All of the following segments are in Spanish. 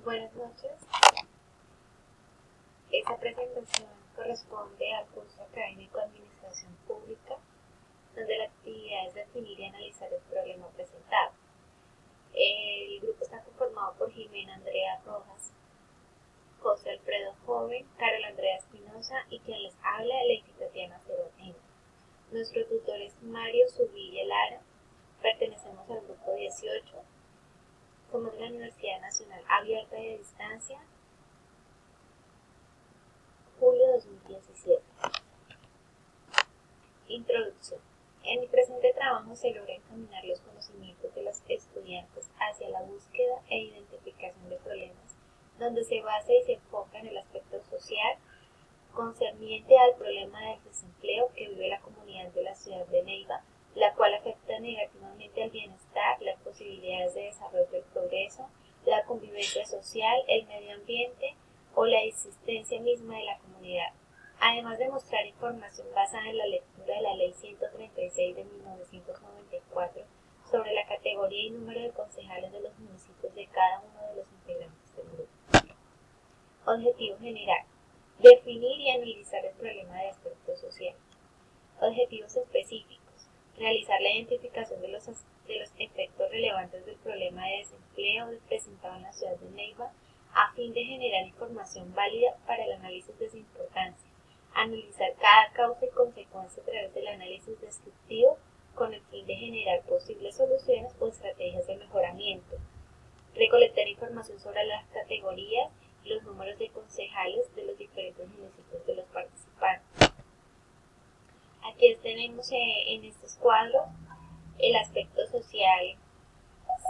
Buenas noches. Esta presentación corresponde al curso académico de Administración Pública, donde la actividad es definir y analizar el problema presentado. El grupo está conformado por Jimena Andrea Rojas, José Alfredo Joven, Carol Andrea Espinosa y quien les habla, Lady Tatiana Sebastián. Nuestro tutor es Mario Zubilla Lara. Pertenecemos al grupo 18. Somos de la Universidad Nacional Abierta y a Distancia, julio 2017. Introducción. En mi presente trabajo se logra encaminar los conocimientos de los estudiantes hacia la búsqueda e identificación de problemas, donde se basa y se enfoca en el aspecto social concerniente al problema del desempleo que vive la comunidad de la ciudad de Neiva, la cual afecta negativamente al bienestar, las posibilidades de desarrollo y progreso, la convivencia social, el medio ambiente o la existencia misma de la comunidad. Además de mostrar información basada en la lectura de la Ley 136 de 1994 sobre la categoría y número de concejales de los municipios de cada uno de los integrantes del grupo. Objetivo general. Definir y analizar el problema de aspecto social. Objetivos específicos. Realizar la identificación de los efectos relevantes del problema de desempleo presentado en la ciudad de Neiva a fin de generar información válida para el análisis de su importancia. Analizar cada causa y consecuencia a través del análisis descriptivo con el fin de generar posibles soluciones o estrategias de mejoramiento. Recolectar información sobre las categorías y los números de concejales de los diferentes municipios de los participantes. Aquí tenemos en estos cuadros el aspecto social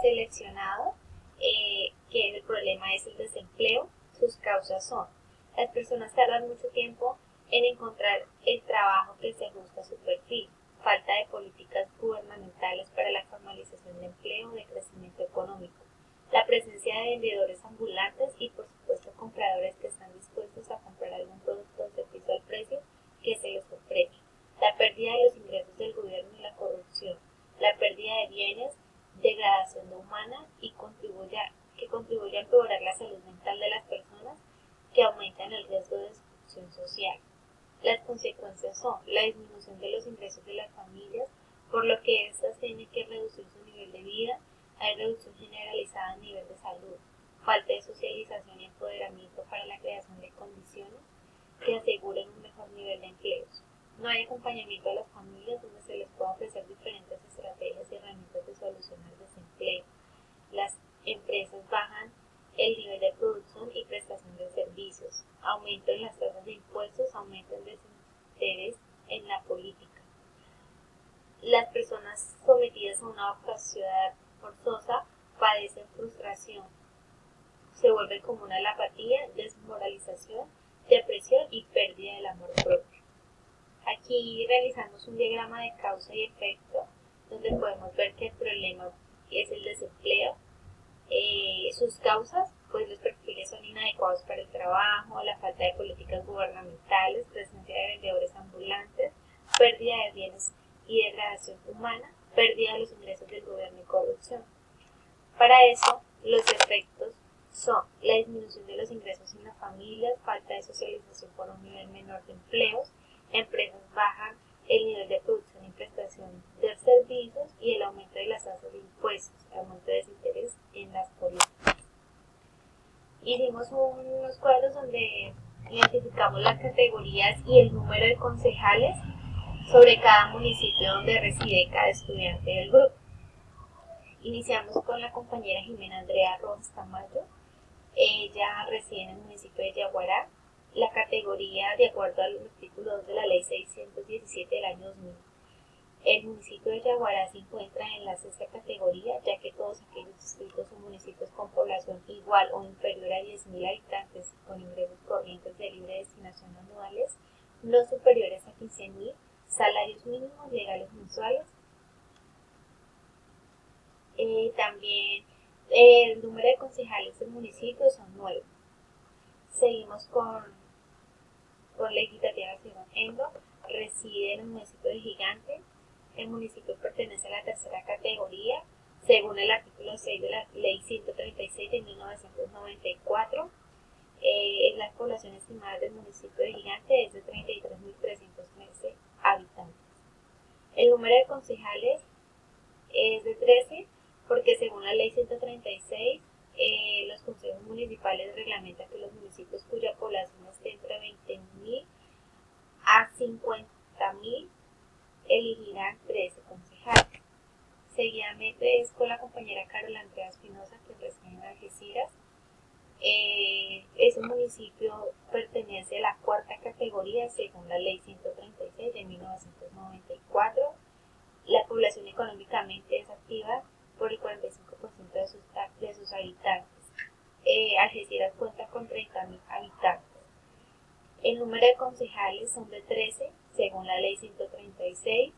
seleccionado, que el problema es el desempleo. Sus causas son: las personas tardan mucho tiempo en encontrar el trabajo que se ajusta a su perfil, falta de políticas gubernamentales para la formalización de empleo o de crecimiento económico, la presencia de vendedores ambulantes y por supuesto compradores que están dispuestos a comprar algún producto o servicio al precio que se les ofrece, la pérdida de los ingresos del gobierno y la corrupción, la pérdida de bienes, degradación humana y que contribuye a empeorar la salud mental de las personas, que aumentan el riesgo de exclusión social. Las consecuencias son la disminución de los ingresos de las familias, por lo que éstas tienen que reducir su nivel de vida, hay reducción generalizada a nivel de salud, falta de socialización y empoderamiento para la creación de condiciones que aseguren un mejor nivel de empleos. No hay acompañamiento a las familias donde se les pueda ofrecer diferentes estrategias y herramientas de solución al desempleo. Las empresas bajan el nivel de producción y prestación de servicios, aumento en las tasas de impuestos, aumento en desinterés en la política. Las personas sometidas a una vacación forzosa padecen frustración, se vuelve común la apatía, desmoralización, depresión y pérdida del amor propio. Aquí realizamos un diagrama de causa y efecto, donde podemos ver que el problema es el desempleo. Sus causas, pues los perfiles son inadecuados para el trabajo, la falta de políticas gubernamentales, presencia de vendedores ambulantes, pérdida de bienes y degradación humana, pérdida de los ingresos del gobierno y corrupción. Para eso, los efectos son la disminución de los ingresos en las familias, falta de socialización por un nivel menor de empleos, empresas bajan el nivel de producción y prestación de servicios y el aumento de las tasas de impuestos, el aumento de desinterés en las políticas. Hicimos unos cuadros donde identificamos las categorías y el número de concejales sobre cada municipio donde reside cada estudiante del grupo. Iniciamos con la compañera Jimena Andrea Rojas Tamayo. Ella reside en el municipio de Yaguará. La categoría, de acuerdo al artículo 2 de la Ley 617 del año 2000. El municipio de Yaguará se encuentra en la sexta categoría, ya que todos aquellos distritos o municipios con población igual o inferior a 10.000 habitantes con ingresos corrientes de libre destinación anuales no superiores a 15.000, salarios mínimos legales mensuales. También el número de concejales del municipio son 9. Seguimos con Lady Tatiana Endo, reside en el municipio de Gigante. El municipio pertenece a la tercera categoría, según el artículo 6 de la Ley 136 de 1994. La población estimada del municipio de Gigante es de 33.313 habitantes. El número de concejales es de 13, porque según la Ley 136, los consejos municipales reglamentan que los municipios cuya población esté entre 20.000 a 50.000 elegirán 13 concejales. Seguidamente es con la compañera Carol Andrea Espinosa, que reside en Algeciras. Ese municipio pertenece a la cuarta categoría según la Ley 136 de 1994. La población económicamente es activa por el 45% de sus habitantes. Algeciras cuenta con 30.000 habitantes. El número de concejales son de 13 según la Ley 136.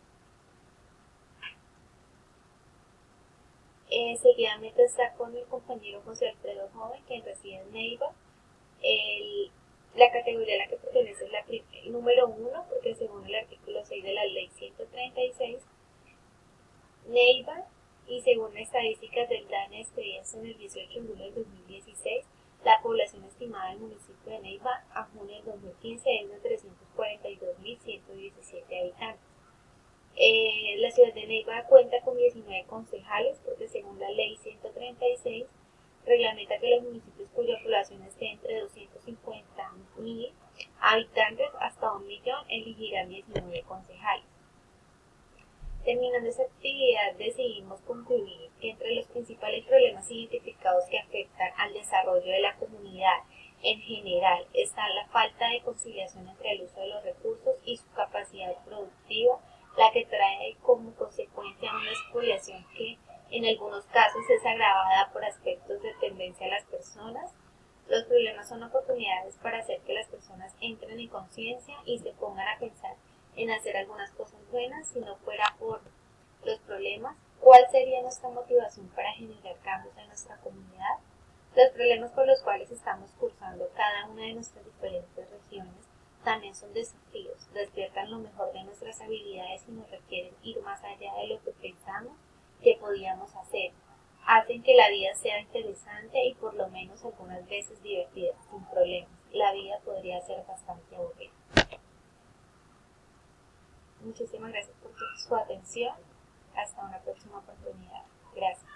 Seguidamente está con el compañero José Alfredo Joven, quien reside en Neiva. La categoría a la que pertenece es el número 1, porque según el artículo 6 de la Ley 136, Neiva, y según estadísticas del DANE expedidas en el 18 de julio del 2016, la población estimada del municipio de Neiva a junio del 2015 es de 342.117 habitantes. La ciudad de Neiva cuenta con 19 concejales, porque según la Ley 136 reglamenta que los municipios cuya población esté entre 250.000 habitantes hasta 1.000.000 elegirán 19 concejales. Terminando esta actividad, decidimos concluir que entre los principales problemas identificados que afectan al desarrollo de la comunidad en general está la falta de conciliación entre el uso de los recursos y su capacidad productiva, la que trae como consecuencia una expoliación que en algunos casos es agravada por aspectos de tendencia a las personas. Los problemas son oportunidades para hacer que las personas entren en conciencia y se pongan a pensar en hacer algunas cosas buenas. Si no fuera por los problemas, ¿cuál sería nuestra motivación para generar cambios en nuestra comunidad? Los problemas por los cuales estamos cursando cada una de nuestras diferentes regiones también son desafíos, despiertan lo mejor de nuestras habilidades y nos requieren ir más allá de lo que pensamos que podíamos hacer. Hacen que la vida sea interesante y por lo menos algunas veces divertida, sin problemas. La vida podría ser bastante aburrida. Muchísimas gracias por su atención. Hasta una próxima oportunidad. Gracias.